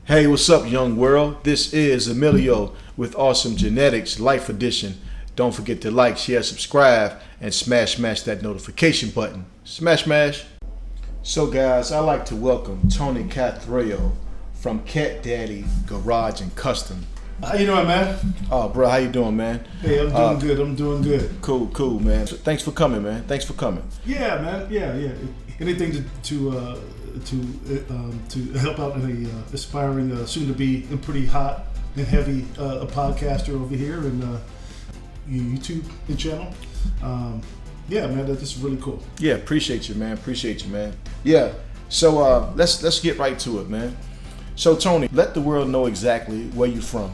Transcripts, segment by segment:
Hey, what's up, young world? This is Emilio with Awesome Genetics Life Edition. Don't forget to like, share, subscribe, and smash that notification button. Smash. So, guys, I'd like to welcome Tony Cathreo from Cat Daddy Garage and Custom. How you doing, man? Oh, bro, how you doing, man? Hey, I'm doing good. Cool, man. Thanks for coming, man. Yeah, man. Yeah. Anything to help out in a aspiring, soon-to-be and pretty hot and heavy a podcaster over here and YouTube channel. Yeah, man, that's really cool. Yeah, appreciate you, man. Yeah, so let's get right to it, man. So, Tony, let the world know exactly where you're from.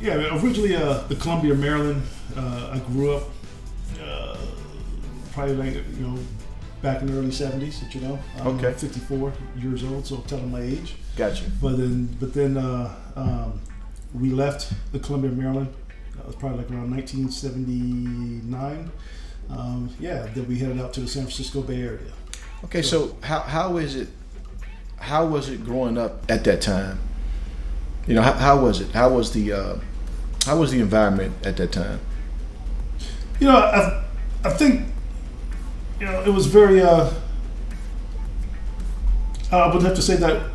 Yeah, man, originally the Columbia, Maryland. I grew up probably back in the early 70s. I'm 54 years old, so telling my age. Gotcha. But then we left the Columbia, Maryland. That was probably like around 1979. Then we headed out to the San Francisco Bay Area. Okay, so how was it growing up at that time? How was it? How was the environment at that time? I think it was very. I would have to say that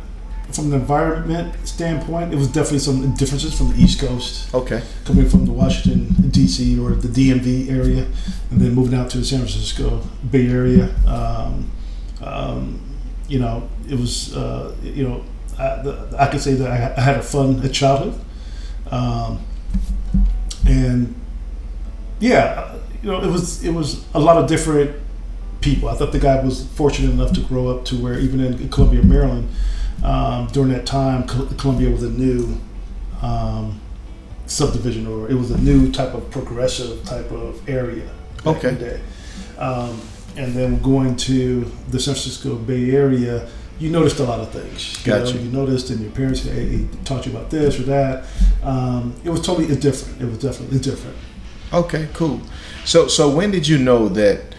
from the environment standpoint, it was definitely some differences from the East Coast. Okay. Coming from the Washington D.C. or the DMV area, and then moving out to the San Francisco Bay Area. It was. I could say that I had a fun childhood, it was a lot of different people. I thought the guy was fortunate enough to grow up to where even in Columbia, Maryland, during that time, Columbia was a new subdivision, or it was a new type of progressive type of area back in the day. And then going to the San Francisco Bay Area, you noticed a lot of things. Gotcha. You noticed, and your parents taught you about this or that. It was totally different. It was definitely different. Okay, cool. So when did you know that,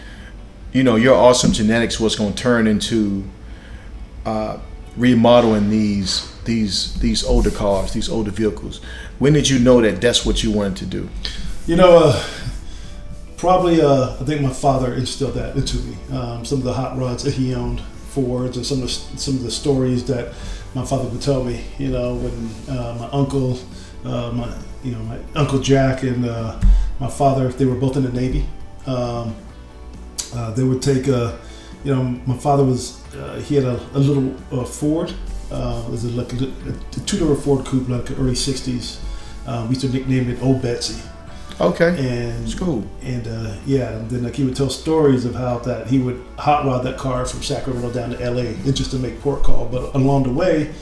your Awesome Genetics was going to turn into remodeling these older cars, these older vehicles? When did you know that that's what you wanted to do? Probably, I think my father instilled that into me. Some of the hot rods that he owned, Fords, and some of the stories that my father would tell me. When my uncle, my Uncle Jack and my father, they were both in the Navy. They would take, my father he had a little Ford. It was like a two-door Ford coupe, like early '60s. We used to nickname it Old Betsy. Okay, and it's cool. And and then he would tell stories of how that he would hot rod that car from Sacramento down to LA just to make port call. But along the way,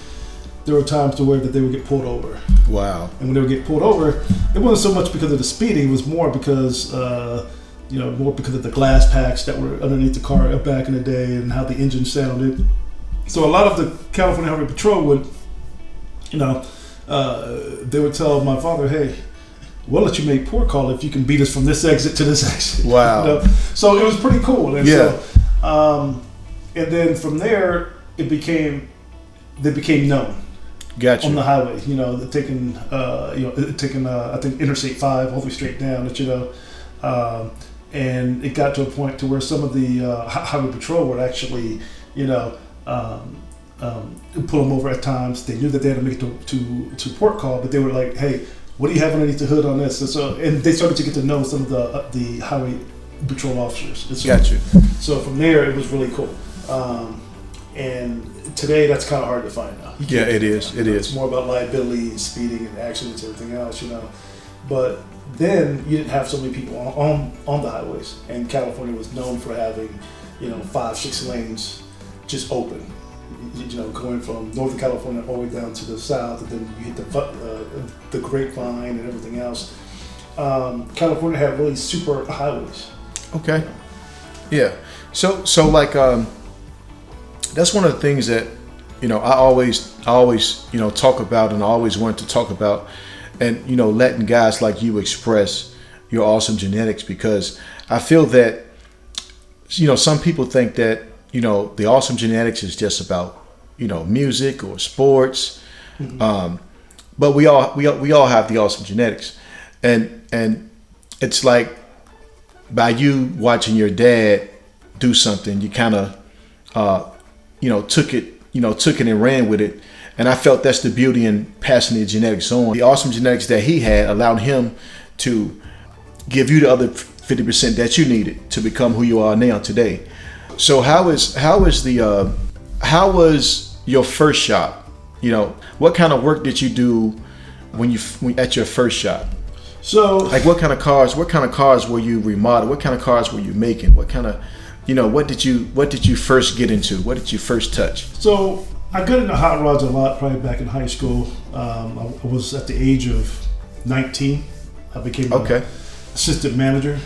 there were times to where that they would get pulled over. Wow. And when they would get pulled over, it wasn't so much because of the speeding. It was more because of the glass packs that were underneath the car back in the day and how the engine sounded. So a lot of the California Highway Patrol would, they would tell my father, hey, we'll let you make port call if you can beat us from this exit to this exit. Wow. So it was pretty cool. And yeah. And then from there, they became known. Gotcha. On the highway, taking I think Interstate 5 all the way straight down, and it got to a point to where some of the highway patrol would actually, pull them over at times. They knew that they had to make it to port call, but they were like, hey, what do you have underneath the hood on this? And they started to get to know some of the highway patrol officers. Gotcha. So from there, it was really cool. And today, that's kind of hard to find now. Yeah, it is. It's more about liability, speeding, and accidents, and everything else, But then you didn't have so many people on the highways, and California was known for having, 5-6 lanes just open. Going from Northern California all the way down to the south, and then you hit the Grapevine and everything else. California had really super highways. Okay. Yeah. So like that's one of the things that I always talk about, and I always want to talk about, and letting guys like you express your awesome genetics, because I feel that some people think that the awesome genetics is just about music or sports, But we all have the awesome genetics, and it's like by you watching your dad do something, you kind of took it and ran with it. And I felt that's the beauty in passing the genetics on. The awesome genetics that he had allowed him to give you the other 50% that you needed to become who you are now today. So how was your first shop? What kind of work did you do when at your first shop? So, like, what kind of cars were you remodeling? What kind of cars were you making? What kind of, what did you first get into? What did you first touch? So I got into hot rods a lot, probably back in high school. I was at the age of 19. I became an assistant manager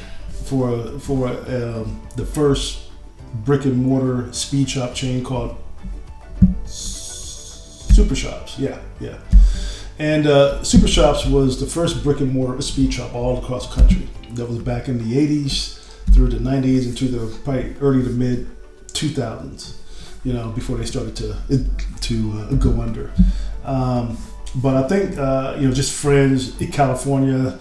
for the first brick and mortar speed shop chain called Super Shops. Yeah. And Super Shops was the first brick and mortar speed shop all across the country. That was back in the 80s through the 90s into the probably early to mid 2000s. Before they started to go under. But I think just friends in California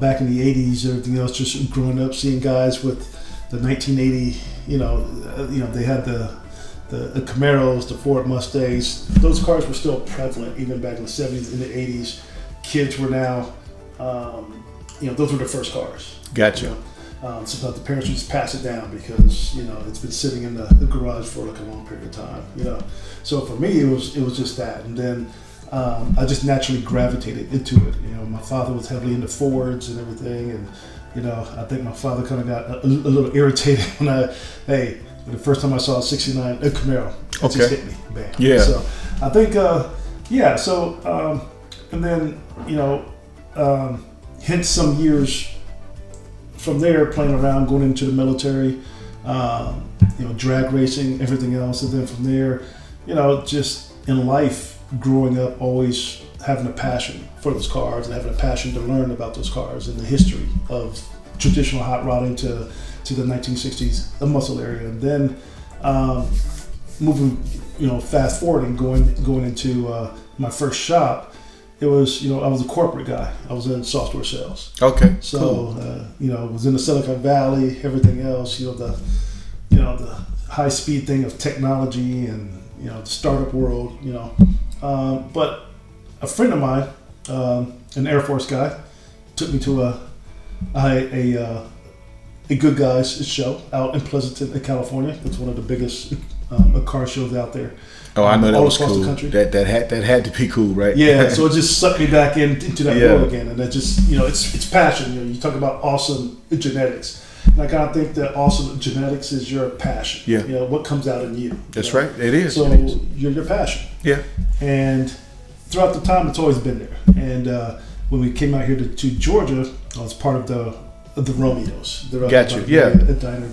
back in the 80s, everything else, just growing up, seeing guys with the 1980, they had the Camaros, the Ford Mustangs. Those cars were still prevalent even back in the 70s and the 80s. Kids were now, those were the first cars. Gotcha. Sometimes the parents would just pass it down because it's been sitting in the garage for like a long period of time. So for me it was just that, and then I just naturally gravitated into it. My father was heavily into Fords and everything, and I think my father kind of got a little irritated when the first time I saw a '69 Camaro, it just hit me, bam. Yeah. So I think So and then hence some years from there, playing around, going into the military, drag racing, everything else. And then from there, just in life, growing up, always having a passion for those cars and having a passion to learn about those cars and the history of traditional hot rodding to the 1960s, the muscle area. And then moving, fast forwarding, going into my first shop. It was, I was a corporate guy. I was in software sales. Okay. So, cool. Was in the Silicon Valley, everything else, the high speed thing of technology and, the startup world, but a friend of mine, an Air Force guy, took me to a Good Guys show out in Pleasanton, California. It's one of the biggest car shows out there. Oh, I know that was across cool. The country. That had to be cool, right? Yeah, so it just sucked me back into that world again, and that just it's passion. You talk about awesome genetics, and I kind of think that awesome genetics is your passion. Yeah. What comes out in you. That's right. It is. So it is. Your passion. Yeah. And throughout the time, it's always been there. And when we came out here to Georgia, I was part of the Romeos. Gotcha. Yeah. A diner.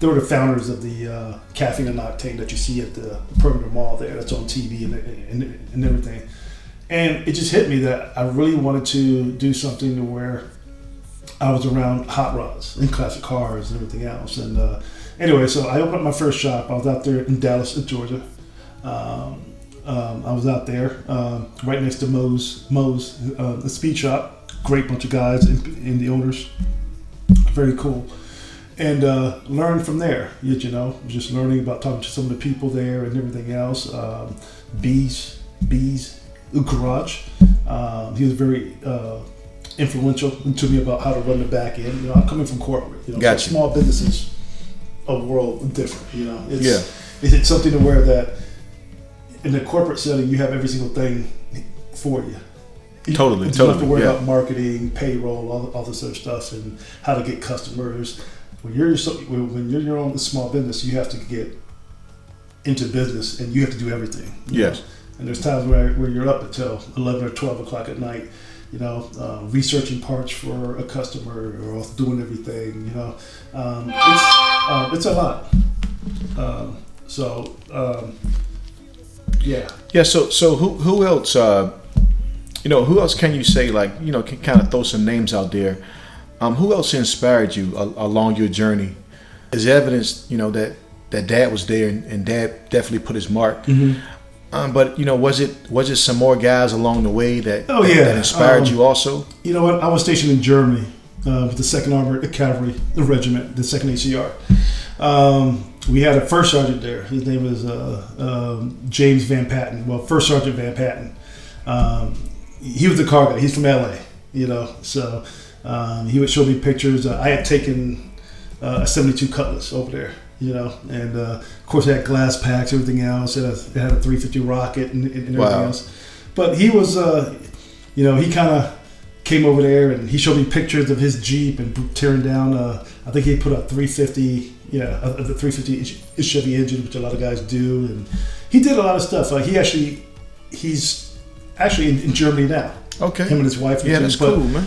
They were the founders of the Caffeine and Octane that you see at the Perimeter Mall there. That's on TV and everything. And it just hit me that I really wanted to do something to where I was around hot rods and classic cars and everything else. And anyway, so I opened up my first shop. I was out there in Dallas, Georgia. I was out there right next to Moe's, the speed shop. Great bunch of guys and the owners. Very cool. And learned from there, just learning about talking to some of the people there and everything else. B's Garage. He was very influential to me about how to run the back end. I'm coming from corporate. Gotcha. So small businesses, a world different. It's something to where that in the corporate setting you have every single thing for you. Totally. You don't have to worry about marketing, payroll, all this other stuff, and how to get customers. When you're your own small business, you have to get into business and you have to do everything. Yes. And there's times where you're up until 11 or 12 o'clock at night, researching parts for a customer or doing everything. It's a lot. Yeah. Yeah. So who else? Who else can you say can kind of throw some names out there? Who else inspired you along your journey? Is evidence, that Dad was there and Dad definitely put his mark. Mm-hmm. But was it some more guys along the way that that inspired you also? You know what? I was stationed in Germany with the 2nd Armored Cavalry Regiment, the 2nd ACR. We had a first sergeant there. His name was James Van Patten. Well, First Sergeant Van Patten. He was the car guy. He's from LA. So he would show me pictures. I had taken a 72 Cutlass over there. And of course it had glass packs, everything else. It had a 350 rocket and everything else. But he was, he kind of came over there and he showed me pictures of his Jeep and tearing down. I think he put a 350, the 350 Chevy engine, which a lot of guys do, and he did a lot of stuff. He's actually in Germany now. Okay. Him and his wife. Yeah, that's cool, man.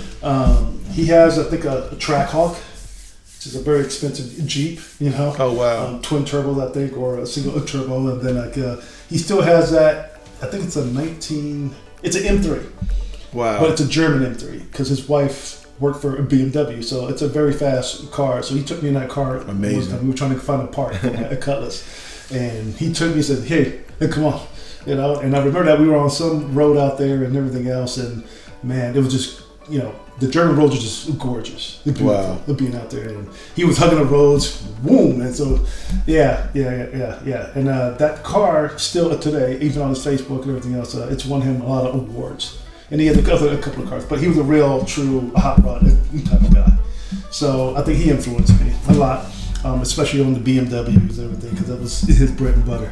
He has, I think, a Trackhawk, which is a very expensive Jeep. Oh wow. Twin turbo, I think, or a single turbo, and then he still has that. I think it's It's an M3. Wow. But it's a German M3 because his wife worked for a BMW, so it's a very fast car. So he took me in that car. Amazing. We were trying to find a part for a Cutlass, and he took me and said, "Hey, come on," And I remember that we were on some road out there and everything else, and man, it was just the German roads are just gorgeous. They're beautiful. Wow. Being out there, and he was hugging the roads, boom, and so yeah. And that car still today, even on his Facebook and everything else, it's won him a lot of awards. And he had a couple of cars, but he was a real, true hot rod type of guy. So I think he influenced me a lot, especially on the BMWs and everything, because that was his bread and butter.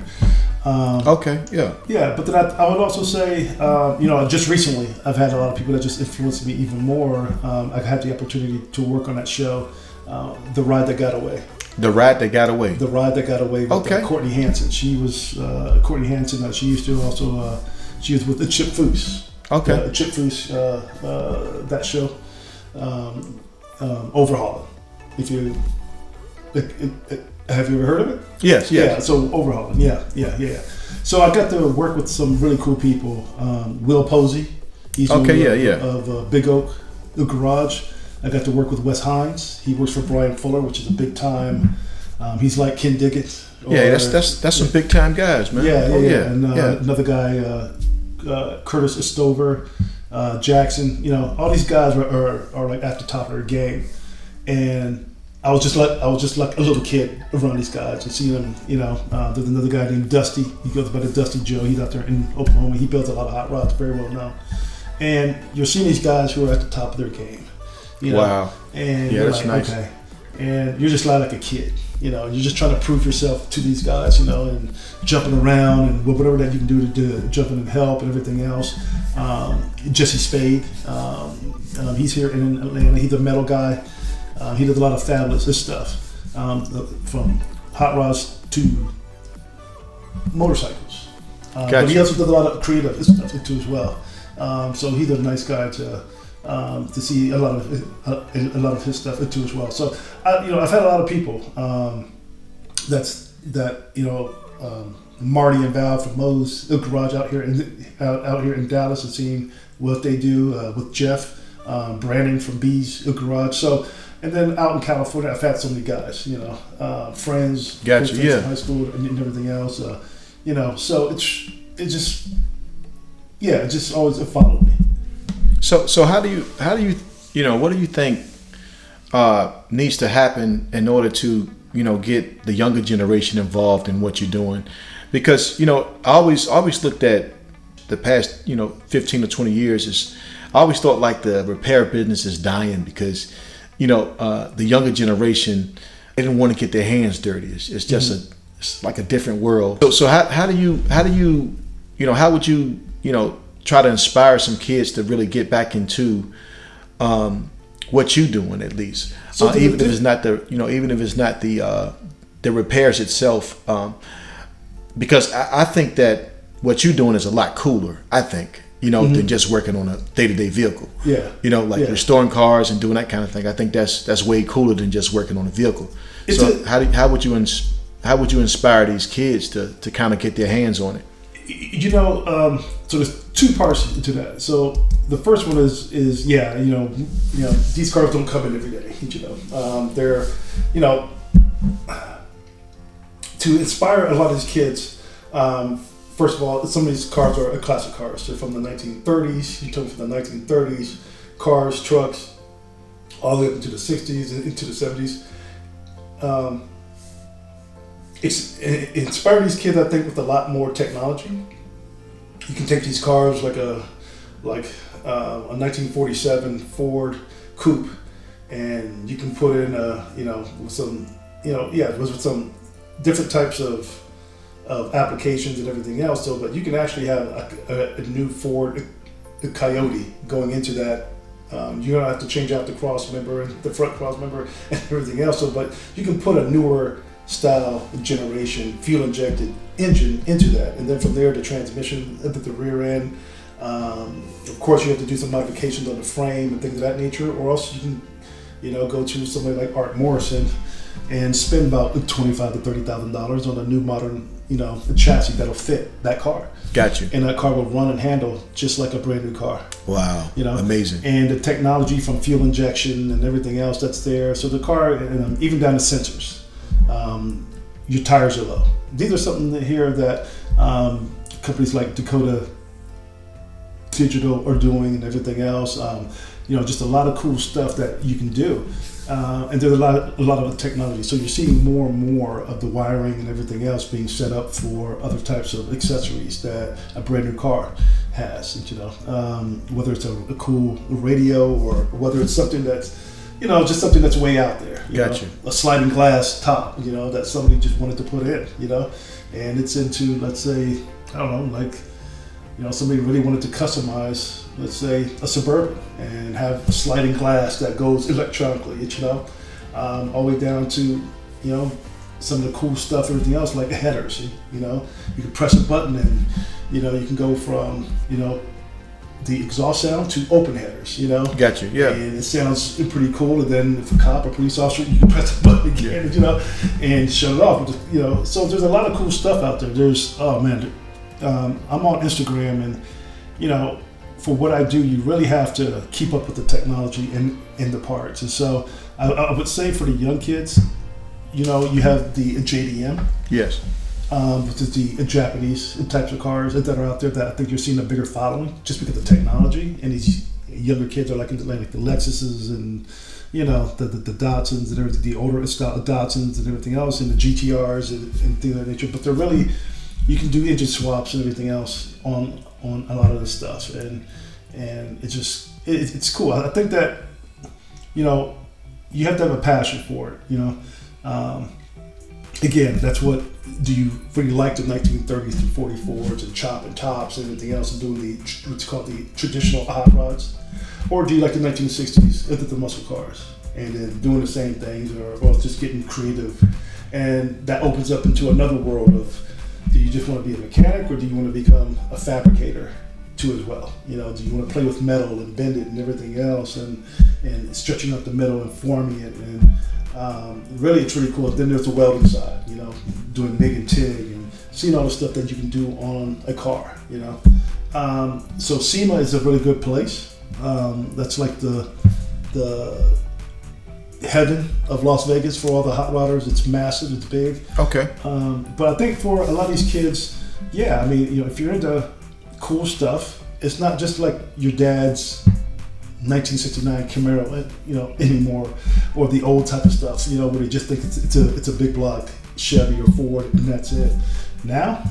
Okay, yeah. Yeah, but then I would also say, just recently, I've had a lot of people that just influenced me even more. I had the opportunity to work on that show, The Ride That Got Away. The Ride That Got Away. The Ride That Got Away with Courtney Hansen. She was, Courtney Hansen, she used to also, she was with the Chip Foose. Okay. Chip Foose, that show, Overhauling. If you, have you ever heard of it? Yes. Yeah, so Overhauling, yeah. So I got to work with some really cool people. Will Posey, he's of Big Oak, the Garage. I got to work with Wes Hines. He works for Brian Fuller, which is a big time. He's like Ken Diggett. That's some big time guys, man. Yeah. And another guy, Curtis Estover, Jackson. All these guys are like at the top of their game, and I was just like a little kid around these guys and seeing them. There's another guy named Dusty. He goes by the Dusty Joe. He's out there in Oklahoma. He builds a lot of hot rods, very well known. And you're seeing these guys who are at the top of their game. Wow. And you're that's like, nice. okay. And you're just like a kid. You're just trying to prove yourself to these guys, and jumping around and whatever that you can do to jump in and help and everything else. Jesse Spade, he's here in Atlanta. He's a metal guy. He does a lot of fabulous stuff, from hot rods to motorcycles. Gotcha. But he also does a lot of creative stuff too as well. So he's a nice guy to see a lot of his stuff too as well. So I've had a lot of people. Marty and Val from Moe's Garage out here in Dallas, and seeing what they do with Jeff, Brandon from B's Garage. So. And then out in California, I've had so many guys, friends, gotcha, friends in high school and everything else, so it just always followed me. So how do you what do you think needs to happen in order to get the younger generation involved in what you're doing? Because I always looked at the past 15 or 20 years I always thought like the repair business is dying because the younger generation, they didn't want to get their hands dirty. It's just it's like a different world. So how would you try to inspire some kids to really get back into what you're doing at least, even if it's not the repairs itself, because I think that what you're doing is a lot cooler. I think. Than just working on a day-to-day vehicle. Yeah. Restoring cars and doing that kind of thing. I think that's way cooler than just working on a vehicle. How would you inspire these kids to kind of get their hands on it? So there's two parts to that. So the first one is these cars don't come in every day. They're to inspire a lot of these kids. first of all, some of these cars are classic cars. They're from the 1930s. You took from the 1930s, cars, trucks, all the way up into the 60s and into the 70s. It inspired these kids, I think, with a lot more technology. You can take these cars like a 1947 Ford Coupe, and you can put in with some with some different types of applications and everything else. So, but you can actually have a new Ford Coyote going into that. You don't have to change out the cross member and the front cross member and everything else. So, but you can put a newer style generation fuel injected engine into that, and then from there the transmission at the rear end. Of course, you have to do some modifications on the frame and things of that nature, or else you can, go to somebody like Art Morrison and spend about $25,000 to $30,000 on a new modern, chassis that'll fit that car. Gotcha. And that car will run and handle just like a brand new car. Wow. Amazing. And the technology from fuel injection and everything else that's there. So the car, and even down to sensors, your tires are low. These are something here that companies like Dakota Digital are doing and everything else. Just a lot of cool stuff that you can do. And there's a lot of technology. So you're seeing more and more of the wiring and everything else being set up for other types of accessories that a brand new car has. Whether it's a cool radio or whether it's something that's, just something that's way out there. Gotcha. A sliding glass top, that somebody just wanted to put in, and it's into, let's say, I don't know, like, somebody really wanted to customize, let's say, a Suburban and have a sliding glass that goes electronically, all the way down to, some of the cool stuff, everything else, like headers. You can press a button and, you can go from, the exhaust sound to open headers, Gotcha, yeah. And it sounds pretty cool. And then if a cop or police officer, you can press the button again, and shut it off. So there's a lot of cool stuff out there. There's, I'm on Instagram, and, for what I do, you really have to keep up with the technology and the parts. And so I would say for the young kids, you have the JDM. Yes. Which is the Japanese types of cars that are out there that I think you're seeing a bigger following just because of technology. And these younger kids are like the Lexuses and, the Datsuns and everything, the older style Datsuns and everything else, and the GTRs and things of that nature. But they're really, you can do engine swaps and everything else on a lot of this stuff. And it's cool. I think that, you have to have a passion for it, Again, that's what, do you really like the 1930s through 44s and chopping tops and everything else and doing what's called the traditional hot rods? Or do you like the 1960s, the muscle cars, and then doing the same things, or just getting creative? And that opens up into another world of, do you just want to be a mechanic, or do you want to become a fabricator too as well? Do you want to play with metal and bend it and everything else, and stretching up the metal and forming it, and really it's really cool. Then there's the welding side, doing MIG and TIG and seeing all the stuff that you can do on a car, So SEMA is a really good place. That's like the heaven of Las Vegas for all the hot rodders. It's massive, it's big. Okay. But I think for a lot of these kids, if you're into cool stuff, it's not just like your dad's 1969 Camaro, anymore, or the old type of stuff, where they just think it's a big block Chevy or Ford and that's it. Now,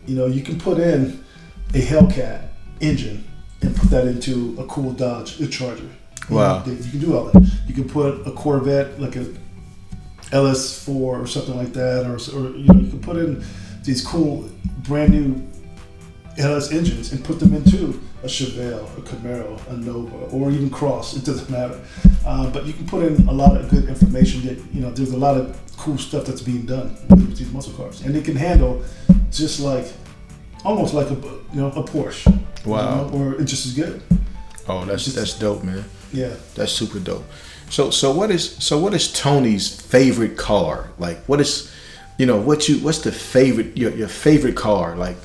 you can put in a Hellcat engine and put that into a cool Dodge Charger. Wow. You can do all that. You can put a Corvette, like a LS4 or something like that, or you can put in these cool brand new LS engines and put them into a Chevelle, a Camaro, a Nova, or even Cross. It doesn't matter. But you can put in a lot of good information that, there's a lot of cool stuff that's being done with these muscle cars. And they can handle just like, almost like a Porsche. Wow. Or it's just as good. Oh, that's dope, man. Yeah. That's super dope. So what is Tony's favorite car? Like, what is, what's the favorite, your favorite car? Like,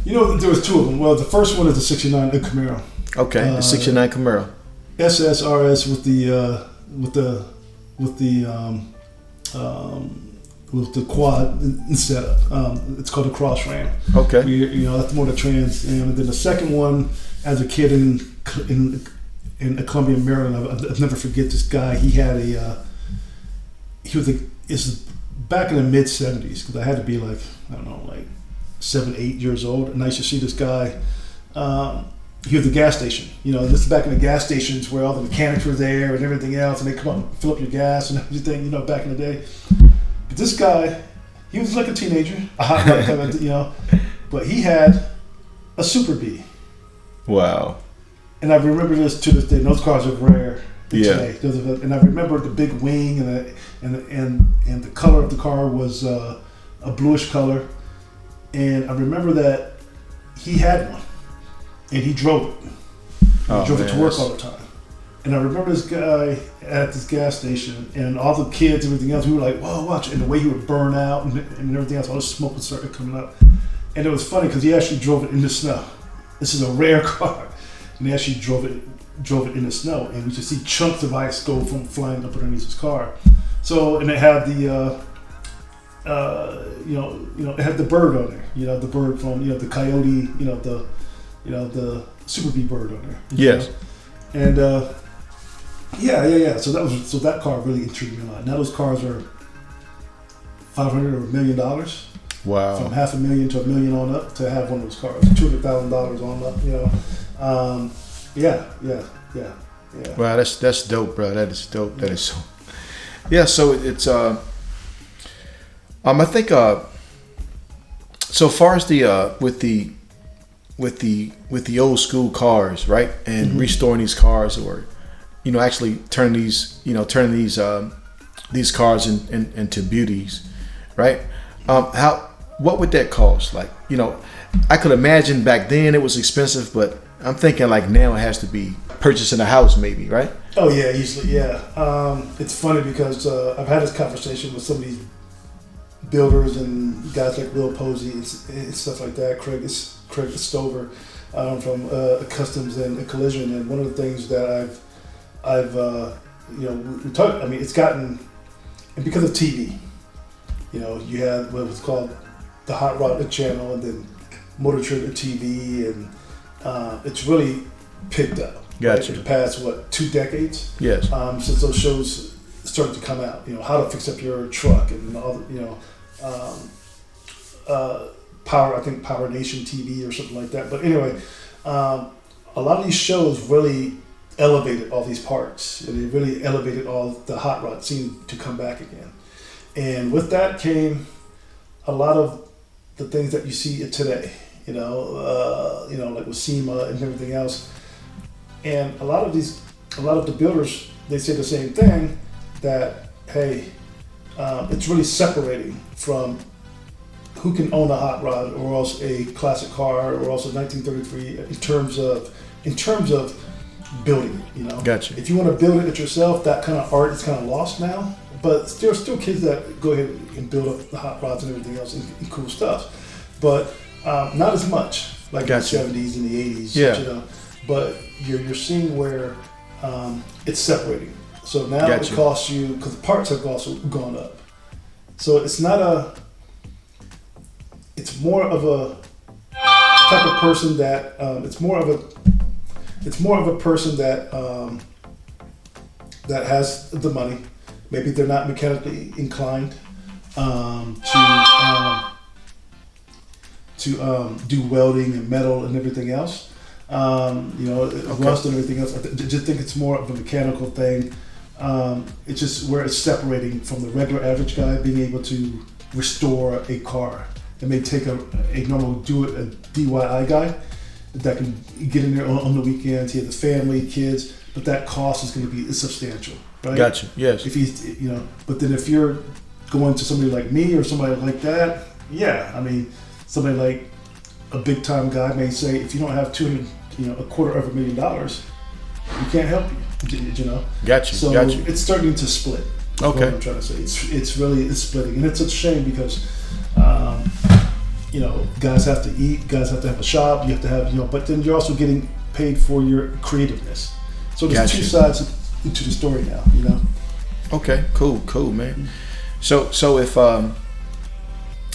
there was two of them. Well, the first one is the '69 Camaro. Okay, the '69 Camaro. SSRS with the with the quad setup. It's called a cross ram. Okay. That's more the trans. And then the second one, as a kid in Columbia, Maryland, I'll never forget this guy. He had it's back in the mid 70s, because I had to be like 7, 8 years old, and I used to see this guy. He was at the gas station. This is back in the gas stations where all the mechanics were there and everything else, and they come up and fill up your gas and everything. Back in the day. But this guy, he was like a teenager, a hot rod kind of, but he had a Super B. Wow. And I remember this to this day. And those cars are rare today. And I remember the big wing and the color of the car was a bluish color. And I remember that he had one, and he drove it. He drove it to work all the time. And I remember this guy at this gas station, and all the kids and everything else, we were like, whoa, watch. And the way he would burn out and everything else, all the smoke would start coming up. And it was funny because he actually drove it in the snow. This is a rare car. And he actually drove it in the snow. And we just see chunks of ice go from flying up underneath his car. So, and it had the, it had the bird on there. The bird from, the coyote, the Super B bird on there. Yes. And, So that car really intrigued me a lot. Now those cars are $500,000 or $1 million. Wow. From $500,000 to $1 million on up to have one of those cars, $200,000 on up. Wow, that's dope, bro. That is dope. That is so. Yeah. So it's I think so far as the with the old school cars, right, and restoring these cars, or actually turning these cars into beauties, right? What would that cost? Like, I could imagine back then it was expensive, but I'm thinking like now it has to be purchasing a house, maybe, right? Oh yeah, easily, yeah. It's funny because I've had this conversation with some of these builders and guys like Will Posey and stuff like that. Craig Stover from Customs and Collision, and one of the things that I've we talked. I mean, it's gotten, and because of TV, you have what was called the Hot Rod channel, and then Motor Trigger TV, and it's really picked up. Gotcha. Right, in the past 2 decades? Yes. Since those shows started to come out, how to fix up your truck and all the, Power Nation TV or something like that. But anyway, a lot of these shows really elevated all these parts, and they really elevated all the hot rod scene to come back again. And with that came a lot of the things that you see today, like with SEMA and everything else. And a lot of the builders, they say the same thing, that, hey, it's really separating from who can own a hot rod or else a classic car or also 1933 in terms of building it, Gotcha. If you want to build it yourself, that kind of art is kind of lost now. But there are still kids that go ahead and build up the hot rods and everything else and cool stuff. But not as much like Gotcha. in the 70s and the 80s. Yeah. But you're seeing where it's separating. So now Gotcha. it costs you, because the parts have also gone up. So it's not it's more of a type of person that it's more of a person that that has the money. Maybe they're not mechanically inclined to do welding and metal and everything else. Rust and everything else. I just think it's more of a mechanical thing. It's just where it's separating from the regular average guy being able to restore a car. It may take a normal a DIY guy that can get in there on the weekends. He has the family, kids, but that cost is going to be substantial, right? Gotcha. Yes. If he's, but then if you're going to somebody like me or somebody like that, yeah, I mean, somebody like a big time guy may say, if you don't have $250,000, we can't help you. Gotcha. So Gotcha. it's starting to split. Okay. What I'm trying to say, it's splitting, and it's a shame because guys have to eat, guys have to have a shop, you have to have but then you're also getting paid for your creativeness. So there's Gotcha. two sides to the story now. Okay. Cool, man. So if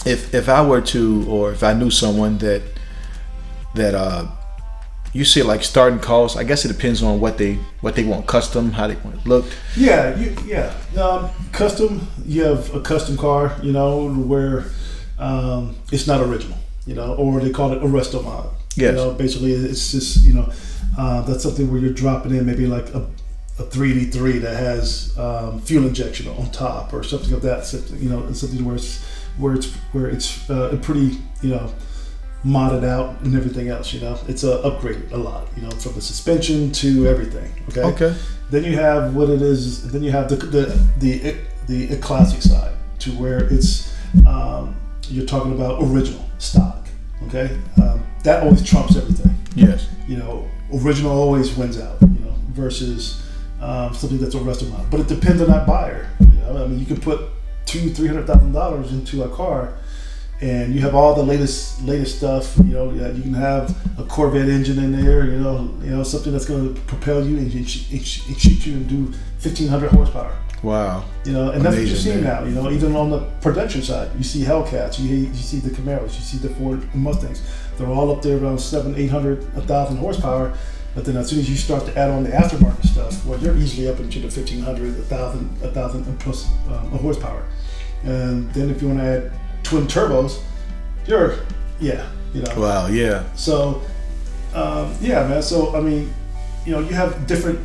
if I were to, or if I knew someone that you see like starting costs, I guess it depends on what they want custom, how they want it look. Custom. You have a custom car, where it's not original, or they call it a resto mod. Yes. Basically, it's just that's something where you're dropping in maybe like a 383 that has fuel injection on top or something of that. Something where it's pretty modded out and everything else. It's upgraded a lot. From the suspension to everything. Okay. Then you have what it is. Then you have the classic side to where it's you're talking about original stock. Okay. That always trumps everything. Yes. Original always wins out. Versus something that's a resto mod. But it depends on that buyer. You can put $200,000-$300,000 into a car, and you have all the latest stuff. You can have a Corvette engine in there. Something that's going to propel you and shoot you and do 1,500 horsepower. Wow. And amazing, that's what you're seeing man. now. Even on the production side, you see Hellcats, you see the Camaros, you see the Ford Mustangs. They're all up there around 700, 800, 1,000 horsepower. But then as soon as you start to add on the aftermarket stuff, well, you're easily up into the 1,500, 1,000 plus horsepower. And then if you want to add twin turbos, Wow, yeah. So, man. So, you have different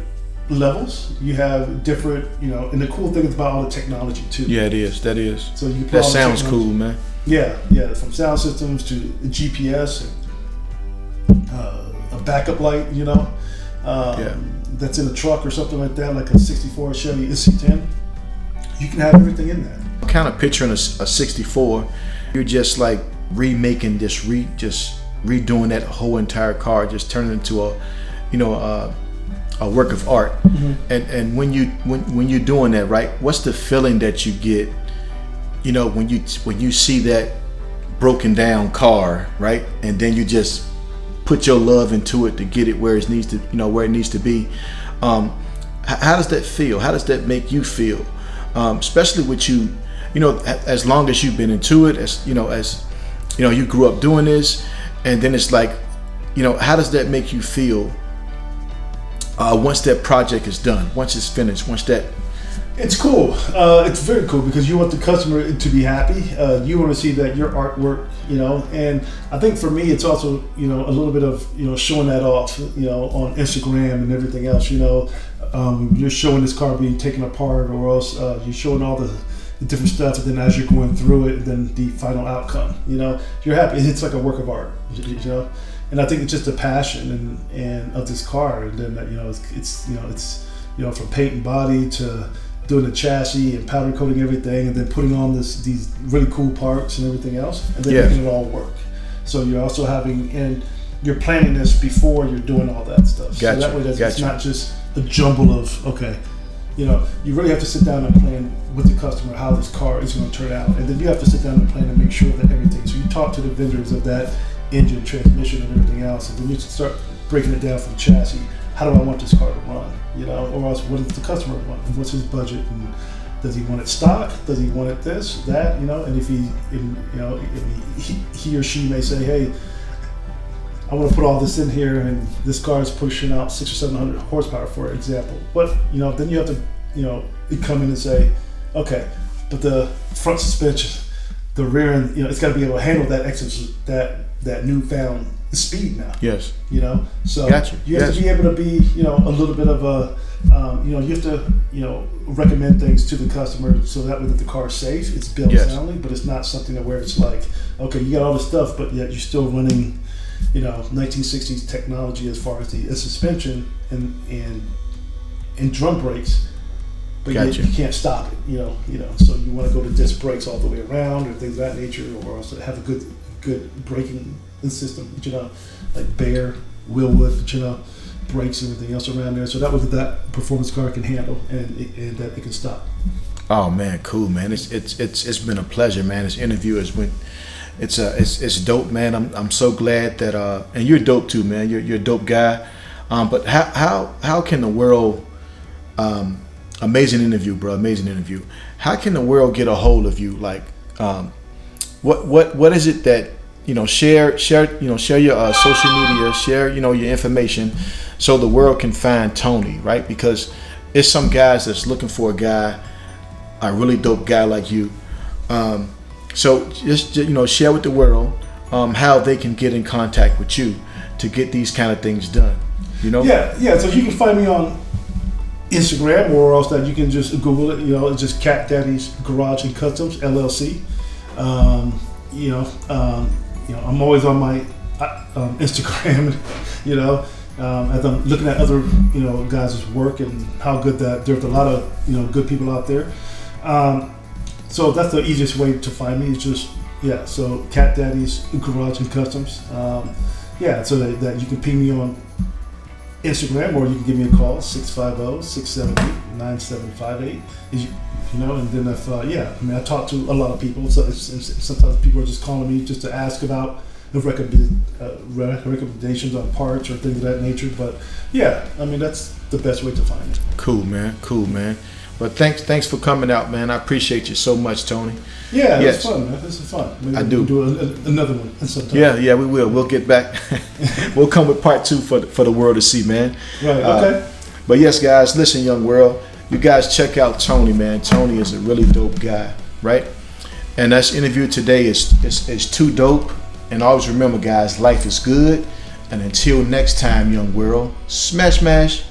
levels. You have different, and the cool thing is about all the technology too. Yeah, it is. That is. So you put that all the sounds technology. cool, man. Yeah. From sound systems to GPS and a backup light, that's in a truck or something like that, like a 64 Chevy SC10. You can have everything in there. I'm kind of picturing a 64. You're just like remaking this, just redoing that whole entire car, just turning it into a work of art. Mm-hmm. And when you're doing that, right? What's the feeling that you get? When you see that broken down car, right? And then you just put your love into it to get it where it needs to be. How does that feel? How does that make you feel? Especially with you, as long as you've been into it, as you grew up doing this, and then it's like, how does that make you feel once that project is done, once it's finished, It's cool. It's very cool because you want the customer to be happy. You want to see that your artwork, and I think for me, it's also, a little bit of, showing that off, on Instagram and everything else, you're showing this car being taken apart, or else you're showing all the different stuff, and then as you're going through it, then the final outcome, you're happy. It's like a work of art, and I think it's just the passion and of this car, and then, it's from paint and body to doing the chassis and powder coating everything, and then putting on these really cool parts and everything else, and then making it all work. So you're also and you're planning this before you're doing all that stuff. Gotcha. So that way it's not just a jumble of, you really have to sit down and plan with the customer how this car is going to turn out, and then you have to sit down and plan and make sure that everything. So you talk to the vendors of that engine, transmission, and everything else, and then you start breaking it down from chassis. How do I want this car to run? Or else what does the customer want? And what's his budget? And does he want it stock? Does he want it this, that? And if he or she may say, hey, I want to put all this in here, and this car is pushing out 600 or 700 horsepower, for example. But then you have to come in and say, okay, but the front suspension, the rear end, it's got to be able to handle that newfound speed now. Yes. So Gotcha. You have to be able to be, a little bit of a, you have to, recommend things to the customer so that way that the car is safe, it's built soundly, but it's not something where it's like, okay, you got all this stuff, but yet you're still running, 1960s technology as far as the suspension and drum brakes, but yet you can't stop it, so you want to go to disc brakes all the way around or things of that nature, or also have a good braking system, like Bear, Willwood, brakes and everything else around there. So that was that performance car can handle and that it can stop. Oh man, cool, man. It's been a pleasure, man. This interview has been it's dope, man. I'm so glad that and you're dope too, man. You're a dope guy. But how can the world amazing interview, bro. Amazing interview. How can the world get a hold of you? Like what is it that, share your social media, share, your information, so the world can find Tony, right? Because it's some guys that's looking for a really dope guy like you. So just, share with the world how they can get in contact with you to get these kind of things done. Yeah. So you can find me on Instagram, or else that you can just Google it. It's just Cat Daddy's Garage and Customs LLC. I'm always on my Instagram. As I'm looking at other guys' work and how good that there's a lot of good people out there. So that's the easiest way to find me. It's just so Cat Daddy's Garage and Customs. So that you can ping me on Instagram, or you can give me a call, 650-678-9758. And then I talk to a lot of people. So sometimes people are just calling me just to ask about the recommendations on parts or things of that nature. But that's the best way to find it. Cool, man. But thanks for coming out, man. I appreciate you so much, Tony. Yeah, it's fun, man. This is fun. Maybe I we do. can do another one sometime. Yeah, we will. We'll get back. We'll come with part 2 for the world to see, man. Right. Okay. But yes, guys, listen, young world. You guys check out Tony, man. Tony is a really dope guy, right? And this interview today is too dope. And always remember, guys, life is good. And until next time, young world, smash.